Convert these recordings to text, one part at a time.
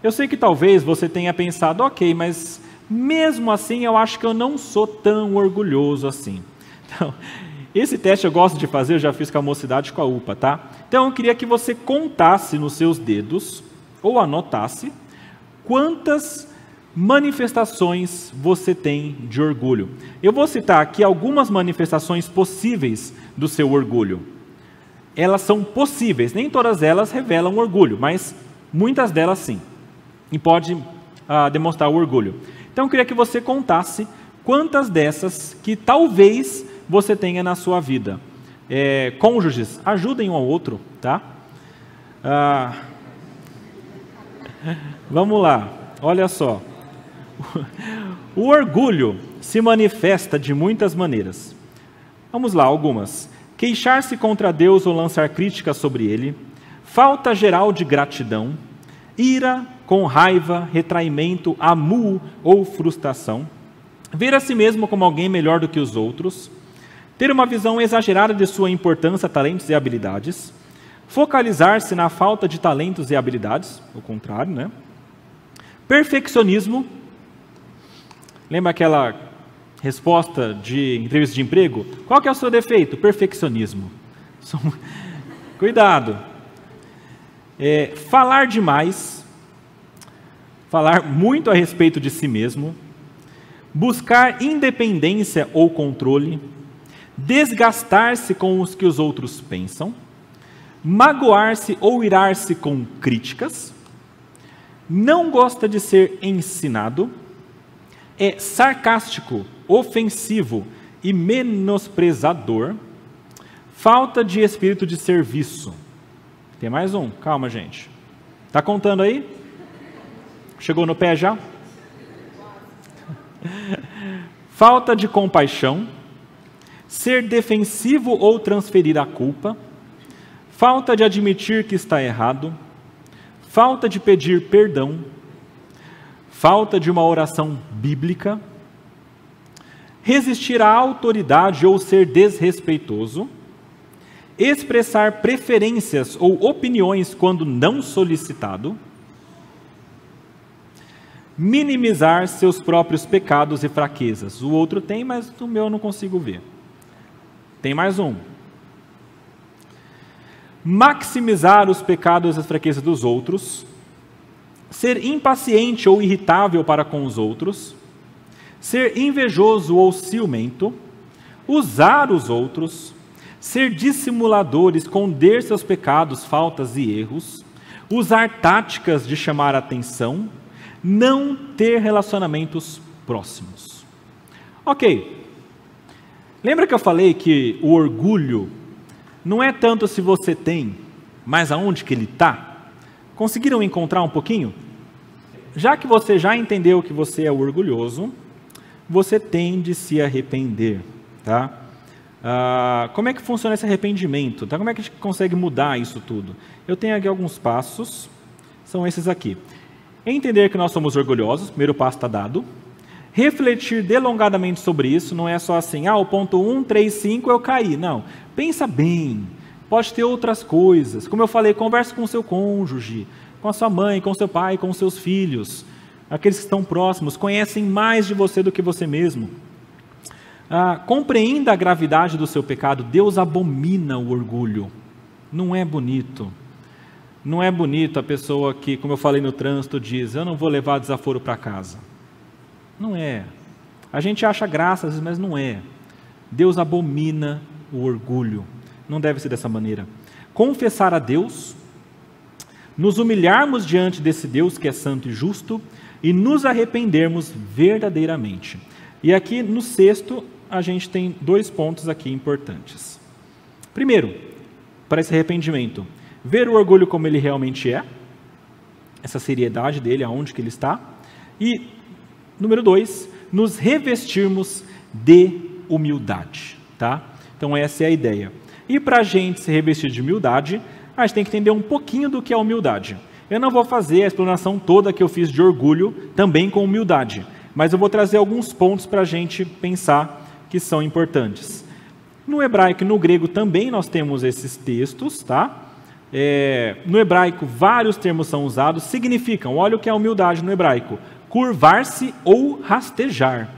Eu sei que talvez você tenha pensado, ok, mas mesmo assim eu acho que eu não sou tão orgulhoso assim. Então, esse teste eu gosto de fazer, eu já fiz com a mocidade e com a UPA, tá? Então eu queria que você contasse nos seus dedos, ou anotasse, quantas manifestações você tem de orgulho. Eu vou citar aqui algumas manifestações possíveis do seu orgulho. Elas são possíveis, nem todas elas revelam orgulho, mas muitas delas sim. E pode demonstrar o orgulho. Então eu queria que você contasse quantas dessas que talvez você tenha na sua vida. Cônjuges, ajudem um ao outro, tá? Vamos lá, olha só. O orgulho se manifesta de muitas maneiras. Vamos lá, algumas. Queixar-se contra Deus ou lançar críticas sobre Ele, falta geral de gratidão, ira com raiva, retraimento, amu ou frustração, ver a si mesmo como alguém melhor do que os outros, ter uma visão exagerada de sua importância, talentos e habilidades, focalizar-se na falta de talentos e habilidades, o contrário, né? Perfeccionismo. Lembra aquela resposta de entrevista de emprego? Qual que é o seu defeito? Perfeccionismo. Cuidado. Falar demais, falar muito a respeito de si mesmo, buscar independência ou controle, desgastar-se com os que os outros pensam, magoar-se ou irar-se com críticas, não gosta de ser ensinado, é sarcástico, ofensivo e menosprezador, falta de espírito de serviço. Tem mais um, calma gente. Está contando aí? Chegou no pé já? Falta de compaixão, ser defensivo ou transferir a culpa, falta de admitir que está errado, falta de pedir perdão, falta de uma oração bíblica, resistir à autoridade ou ser desrespeitoso, expressar preferências ou opiniões quando não solicitado, minimizar seus próprios pecados e fraquezas. O outro tem, mas o meu eu não consigo ver. Tem mais um. Maximizar os pecados e as fraquezas dos outros, ser impaciente ou irritável para com os outros, ser invejoso ou ciumento, usar os outros, ser dissimulador, esconder seus pecados, faltas e erros, usar táticas de chamar a atenção, não ter relacionamentos próximos. Ok. Lembra que eu falei que o orgulho não é tanto se você tem, mas aonde que ele está? Conseguiram encontrar um pouquinho? Já que você já entendeu que você é orgulhoso, você tem de se arrepender, tá? Como é que funciona esse arrependimento? Tá? Como é que a gente consegue mudar isso tudo? Eu tenho aqui alguns passos, são esses aqui. Entender que nós somos orgulhosos, primeiro passo está dado. Refletir delongadamente sobre isso, não é só assim, o ponto 1, 3, 5 eu caí. Não, pensa bem, pode ter outras coisas. Como eu falei, converse com o seu cônjuge, com a sua mãe, com o seu pai, com os seus filhos. Aqueles que estão próximos, conhecem mais de você do que você mesmo. Compreenda a gravidade do seu pecado. Deus abomina o orgulho. Não é bonito. Não é bonito a pessoa que, como eu falei no trânsito, diz, eu não vou levar desaforo para casa. Não é. A gente acha graça, às vezes, mas não é. Deus abomina o orgulho. Não deve ser dessa maneira. Confessar a Deus, nos humilharmos diante desse Deus que é santo e justo e nos arrependermos verdadeiramente. E aqui no sexto, a gente tem 2 pontos aqui importantes. Primeiro, para esse arrependimento, ver o orgulho como ele realmente é, essa seriedade dele, aonde que ele está. E, número 2, nos revestirmos de humildade, tá? Então essa é a ideia. E para a gente se revestir de humildade, a gente tem que entender um pouquinho do que é humildade. Eu não vou fazer a explanação toda que eu fiz de orgulho também com humildade, mas eu vou trazer alguns pontos para a gente pensar que são importantes. No hebraico e no grego também nós temos esses textos, tá? No hebraico, vários termos são usados, significam, olha o que é humildade no hebraico, curvar-se ou rastejar.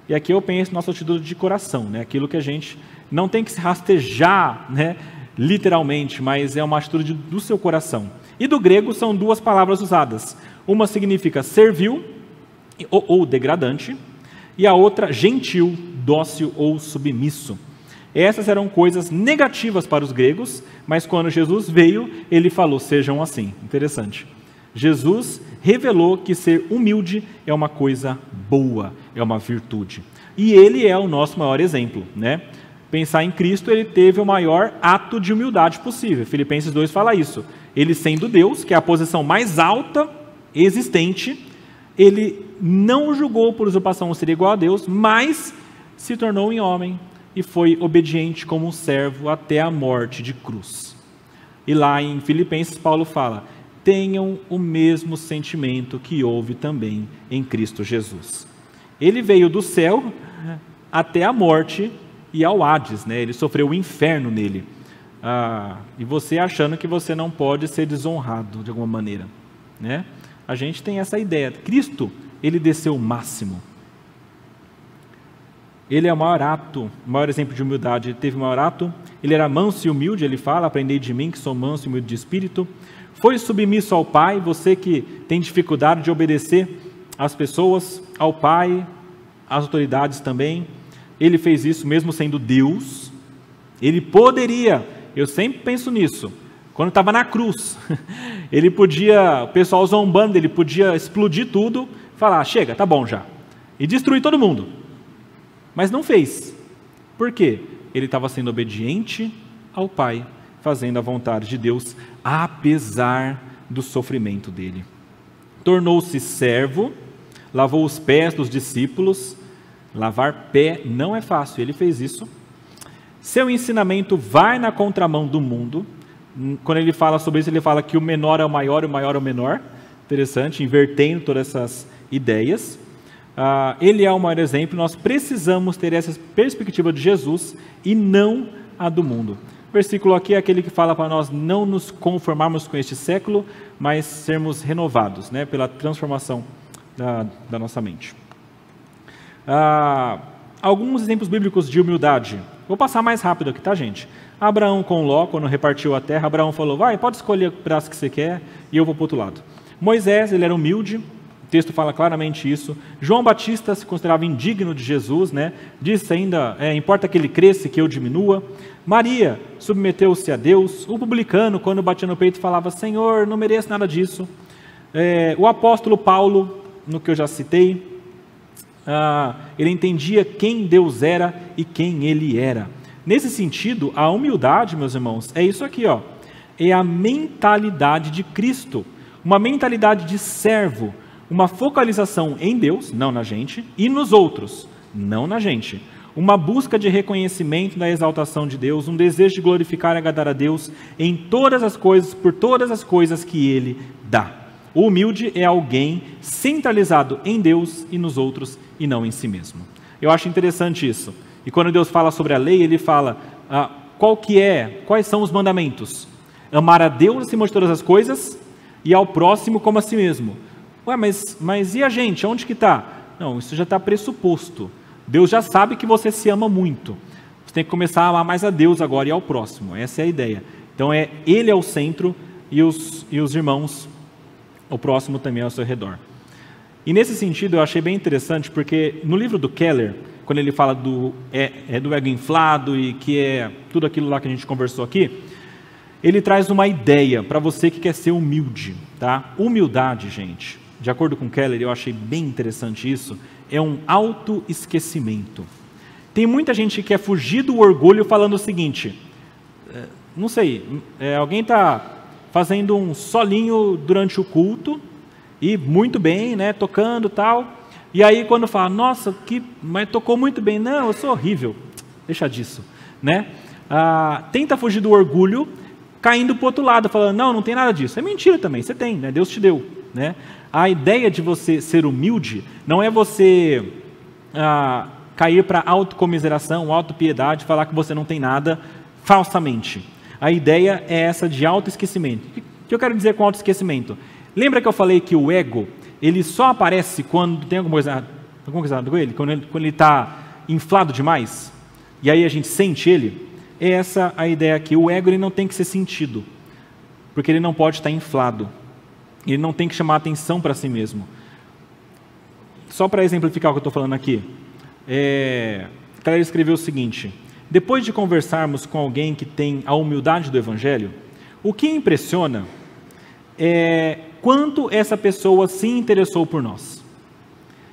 E aqui eu penso na nossa atitude de coração, né? Aquilo que a gente não tem que se rastejar, né? Literalmente, mas é uma atitude do seu coração. E do grego são duas palavras usadas. Uma significa servil ou degradante, e a outra gentil, dócil ou submisso. Essas eram coisas negativas para os gregos, mas quando Jesus veio, ele falou, sejam assim. Interessante. Jesus revelou que ser humilde é uma coisa boa, é uma virtude. E ele é o nosso maior exemplo, né? Pensar em Cristo, ele teve o maior ato de humildade possível. Filipenses 2 fala isso. Ele sendo Deus, que é a posição mais alta existente, ele não julgou por usurpação ser igual a Deus, mas se tornou em homem e foi obediente como um servo até a morte de cruz. E lá em Filipenses, Paulo fala, tenham o mesmo sentimento que houve também em Cristo Jesus. Ele veio do céu até a morte e ao Hades, né? Ele sofreu o inferno nele. E você achando que você não pode ser desonrado de alguma maneira, né? A gente tem essa ideia. Cristo, ele desceu o máximo. Ele é o maior ato, o maior exemplo de humildade. Ele teve o maior ato. Ele era manso e humilde, ele fala, aprendei de mim que sou manso e humilde de espírito. Foi submisso ao Pai, você que tem dificuldade de obedecer às pessoas, ao Pai, às autoridades também. Ele fez isso mesmo sendo Deus. Ele poderia, eu sempre penso nisso, quando estava na cruz, ele podia, o pessoal zombando, ele podia explodir tudo, falar, chega, tá bom já, e destruir todo mundo. Mas não fez. Por quê? Ele estava sendo obediente ao Pai, fazendo a vontade de Deus, apesar do sofrimento dele. Tornou-se servo, lavou os pés dos discípulos. Lavar pé não é fácil, ele fez isso. Seu ensinamento vai na contramão do mundo. Quando ele fala sobre isso, ele fala que o menor é o maior e o maior é o menor. Interessante, invertendo todas essas ideias. Ele é o maior exemplo, nós precisamos ter essa perspectiva de Jesus e não a do mundo. O versículo aqui é aquele que fala para nós não nos conformarmos com este século, mas sermos renovados, né, pela transformação da nossa mente. Alguns exemplos bíblicos de humildade. Vou passar mais rápido aqui, tá, gente? Abraão com Ló, quando repartiu a terra, Abraão falou, vai, pode escolher o braço que você quer e eu vou para o outro lado. Moisés, ele era humilde, o texto fala claramente isso. João Batista se considerava indigno de Jesus, né? Disse ainda, importa que ele cresça e que eu diminua. Maria submeteu-se a Deus. O publicano, quando batia no peito, falava, Senhor, não mereço nada disso. O apóstolo Paulo, no que eu já citei, ele entendia quem Deus era e quem ele era. Nesse sentido, a humildade, meus irmãos, é isso aqui, ó. É a mentalidade de Cristo, uma mentalidade de servo, uma focalização em Deus, não na gente, e nos outros, não na gente. Uma busca de reconhecimento da exaltação de Deus, um desejo de glorificar e agradar a Deus em todas as coisas, por todas as coisas que Ele dá. O humilde é alguém centralizado em Deus e nos outros e não em si mesmo. Eu acho interessante isso. E quando Deus fala sobre a lei, Ele fala quais são os mandamentos? Amar a Deus acima de todas as coisas e ao próximo como a si mesmo. Ué, mas e a gente? Onde que está? Não, isso já está pressuposto. Deus já sabe que você se ama muito. Você tem que começar a amar mais a Deus agora e ao próximo. Essa é a ideia. Então, Ele é o centro e os irmãos, o próximo também ao seu redor. E nesse sentido, eu achei bem interessante, porque no livro do Keller, quando ele fala do ego inflado e que é tudo aquilo lá que a gente conversou aqui, ele traz uma ideia para você que quer ser humilde, tá? Humildade, gente, de acordo com Keller, eu achei bem interessante isso, é um autoesquecimento. Tem muita gente que quer fugir do orgulho falando o seguinte, não sei, alguém está fazendo um solinho durante o culto, e muito bem, né, tocando e tal, e aí quando fala, nossa, mas tocou muito bem, não, eu sou horrível, deixa disso, né? Tenta fugir do orgulho, caindo para o outro lado, falando, não tem nada disso. É mentira também, você tem, né? Deus te deu, né? A ideia de você ser humilde não é você cair para autocomiseração, autopiedade, falar que você não tem nada falsamente. A ideia é essa de autoesquecimento. O que eu quero dizer com autoesquecimento? Lembra que eu falei que o ego, ele só aparece quando tem alguma coisa errada com ele? Quando ele está inflado demais? E aí a gente sente ele? É essa a ideia aqui. O ego ele não tem que ser sentido, porque ele não pode estar inflado. Ele não tem que chamar atenção para si mesmo. Só para exemplificar o que eu estou falando aqui. Claire escreveu o seguinte: depois de conversarmos com alguém que tem a humildade do Evangelho, o que impressiona é quanto essa pessoa se interessou por nós.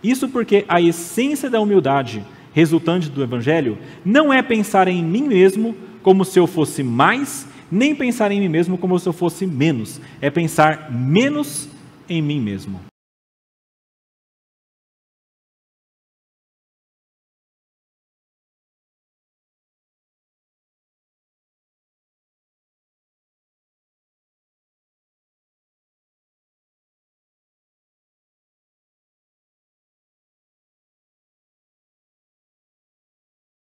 Isso porque a essência da humildade resultante do Evangelho não é pensar em mim mesmo como se eu fosse mais, nem pensar em mim mesmo como se eu fosse menos. É pensar menos em mim mesmo.